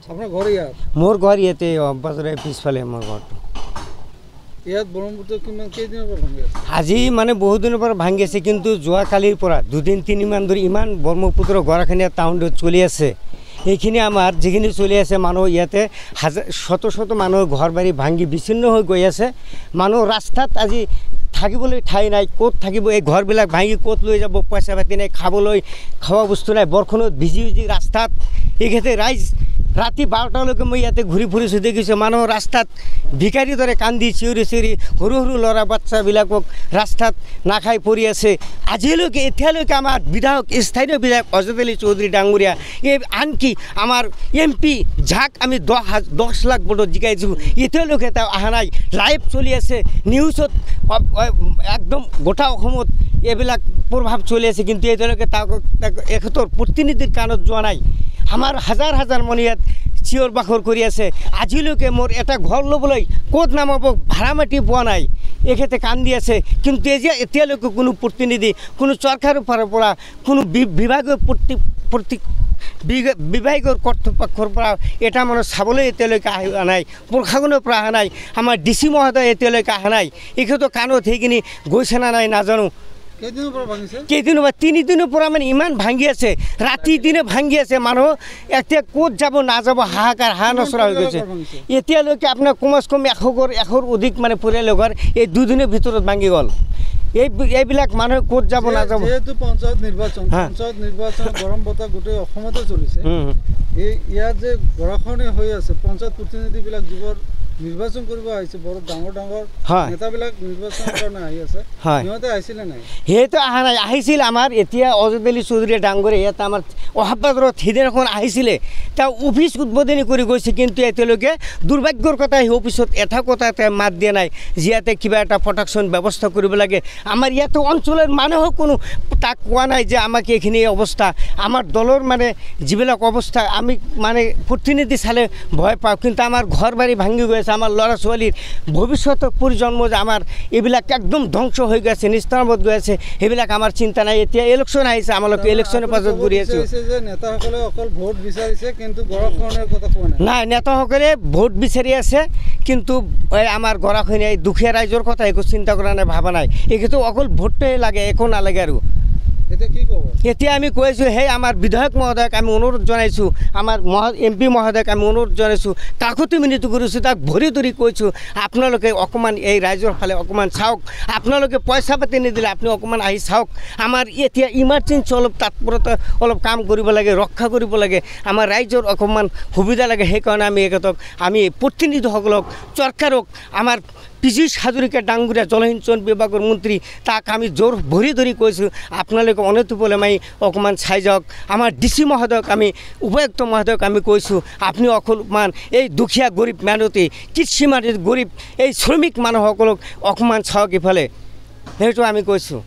আপোনাৰ ঘৰ ইয়াত? মোৰ ঘৰ ইয়াতে বাজাৰৰ পিছফালে মোৰ ঘৰটো। ইয়াত ব্ৰহ্মপুত্ৰ কিমান কেইদিনৰ পৰা ভাঙি আছে? আজি মানে বহুত দিনৰ পৰা ভাঙি আছে, কিন্তু যোৱাকালিৰ পৰা দুদিন তিনিমান ধৰি ইমান ব্ৰহ্মপুত্ৰ গৰাখহনীয়া টাউনত চলি আছে। এইখিনি আমাৰ যিখিনি চলি আছে, মানুহ ইয়াতে শত শত মানুহৰ ঘৰ বাৰী ভাঙি বিচ্ছিন্ন হৈ গৈ আছে। মানুহ ৰাস্তাত আজি থাকিবলৈ ঠাই নাই, ক'ত থাকিব? এই ঘৰবিলাক ভাঙি ক'ত লৈ যাব? পইচা পাতি নাই, খাবলৈ খোৱা বস্তু নাই, বৰষুণত ভিজি ভিজি ৰাস্তাত। এইক্ষেত্ৰে ৰাইজ ৰাতি 12টালৈকে মই ইয়াতে ঘূৰি ফুৰিছোঁ, দেখিছোঁ মানুহ ৰাস্তাত ভিকাৰীৰ দৰে কান্দি চিঞৰি চিঞৰি সৰু সৰু ল'ৰা বাচ্চাবিলাকক ৰাস্তাত নাখাই পৰি আছে। আজিলৈকে এতিয়ালৈকে আমাৰ বিধায়ক, স্থানীয় বিধায়ক অজত আলী চৌধুৰী ডাঙৰীয়া, এই আনকি আমাৰ MP যাক আমি 10 লাখ ভোটত জিকাইছোঁ, এতিয়ালৈকে তেওঁ অহা নাই। লাইভ চলি আছে নিউজত, একদম গোটা অসমত এইবিলাক প্ৰভাৱ চলি আছে, কিন্তু এতিয়ালৈকে এখেতৰ প্ৰতিনিধিৰ কাণত যোৱা নাই। আমাৰ হাজাৰ হাজাৰ মানুহ ইয়াত চিঞৰ বাখৰ কৰি আছে। আজিলৈকে মোৰ এটা ঘৰ ল'বলৈ ক'ত নামাব ভাড়া মাটি পোৱা নাই, এখেতে কান্দি আছে। কিন্তু এতিয়ালৈকে কোনো প্ৰতিনিধি, কোনো চৰকাৰৰ পৰা, কোনো বিভাগীয় বিভাগীয় কৰ্তৃপক্ষৰ পৰা এটা মানুহ চাবলৈ এতিয়ালৈকে অহা নাই, প্ৰশাসনৰ পৰা অহা নাই, আমাৰ DC মহোদয় এতিয়ালৈকে অহা নাই। এখেতৰ কাণত সেইখিনি গৈছে না নাই নাজানো। কেইদিনৰ পৰা 3 দিনৰ পৰা মানে ইমান ভাঙি আছে, ৰাতি দিনে ভাঙি আছে। মানুহ এতিয়া ক'ত যাব নাযাব হাহাকাৰ, নচৰা হৈ গৈছে। এতিয়ালৈকে আপোনাৰ কমচে কম 100 অধিক মানে পৰিয়ালৰ ঘৰ এই 2 দিনৰ ভিতৰত ভাঙি গ'ল। এইবিলাক মানুহে ক'ত যাব নাযাব। যেহেতু পঞ্চায়ত নিৰ্বাচন গৰম বতাহ গোটেই অসমতে চলিছে, ইয়াত যে গৰাখহনীয়া হৈ আছে, পঞ্চায়ত প্ৰতিনিধিবিলাক যিবোৰ নিৰ্বাচন কৰিব আহিছে, বৰ ডাঙৰ নেতাবিলাক নিৰ্বাচনৰ কাৰণে আহি আছে, সিহঁতে আহিছিলে নাই? সেইটো অহা নাই। আহিছিল আমাৰ এতিয়া অজত আলী চৌধুৰী ডাঙৰীয়া ইয়াত আমাৰ অহাবাদৰত সিদিনাখন আহিছিলে, তেওঁ অফিচ উদ্বোধনী কৰি গৈছে, কিন্তু এতিয়ালৈকে দুৰ্ভাগ্যৰ কথা সেই অফিচত এটা কথা তেওঁ মাত দিয়া নাই, যিয়াতে কিবা এটা প্ৰটেকশ্যন ব্যৱস্থা কৰিব লাগে। আমাৰ ইয়াতে অঞ্চলৰ মানুহক কোনো তাক কোৱা নাই যে আমাক এইখিনি অৱস্থা, আমাৰ দলৰ মানে যিবিলাক অৱস্থা আমি মানে প্ৰতিনিধি চালে ভয় পাওঁ, কিন্তু আমাৰ ঘৰ বাৰী ভাঙি গৈ আছে। আমাৰ ল'ৰা ছোৱালীৰ ভৱিষ্যতৰ প্ৰজন্ম যে আমাৰ এইবিলাক একদম ধ্বংস হৈ গৈছে, নিস্তাৰমত গৈ আছে, সেইবিলাক আমাৰ চিন্তা নাই। এতিয়া ইলেকশ্যন আহিছে, আমালোকে ইলেকশ্যনৰ পাছত ঘূৰি আছোঁ। নেতাসকলে অকল ভোট বিচাৰিছে, কিন্তু গৰাখহনীয়াৰ কথা কোৱা নাই। নাই, নেতাসকলে ভোট বিচাৰি আছে, কিন্তু আমাৰ গৰাখহনীয়া দুখীয়া ৰাইজৰ কথা একো চিন্তা কৰা নাই, ভাবা নাই। এইটো অকল ভোটটোৱে লাগে, একো নালাগে আৰু। এতিয়া আমি কৈছোঁ, সেই আমাৰ বিধায়ক মহোদয়ক আমি অনুৰোধ জনাইছোঁ, আমাৰ MP মহোদয়ক আমি অনুৰোধ জনাইছোঁ, কাকতি মিনতি কৰিছোঁ, তাক ভৰি ধৰি কৈছোঁ, আপোনালোকে অকণমান এই ৰাইজৰ ফালে অকণমান চাওক, আপোনালোকে পইচা পাতি নিদিলে আপুনি অকণমান আহি চাওক। আমাৰ এতিয়া ইমাৰ্জেঞ্চি অলপ তৎপৰতা অলপ কাম কৰিব লাগে, ৰক্ষা কৰিব লাগে, আমাৰ ৰাইজৰ অকণমান সুবিধা লাগে। সেইকাৰণে আমি এখেতক, আমি প্ৰতিনিধিসকলক, চৰকাৰক, আমাৰ পীযুষ হাজৰিকা ডাঙৰীয়া জলসিঞ্চন বিভাগৰ মন্ত্ৰী, তাক আমি জোৰ ভৰি ধৰি কৈছোঁ, আপোনালোকে অনতিপলমে মাৰি অকণমান চাই যাওক। আমাৰ DC মহোদয়ক আমি, উপায়ুক্ত মহোদয়ক আমি কৈছোঁ, আপুনি অকণমান এই দুখীয়া গৰীব মানুহতে, কৃষি মাটিৰ গৰীব এই শ্ৰমিক মানুহসকলক অকণমান চাওক ইফালে, সেইটো আমি কৈছোঁ।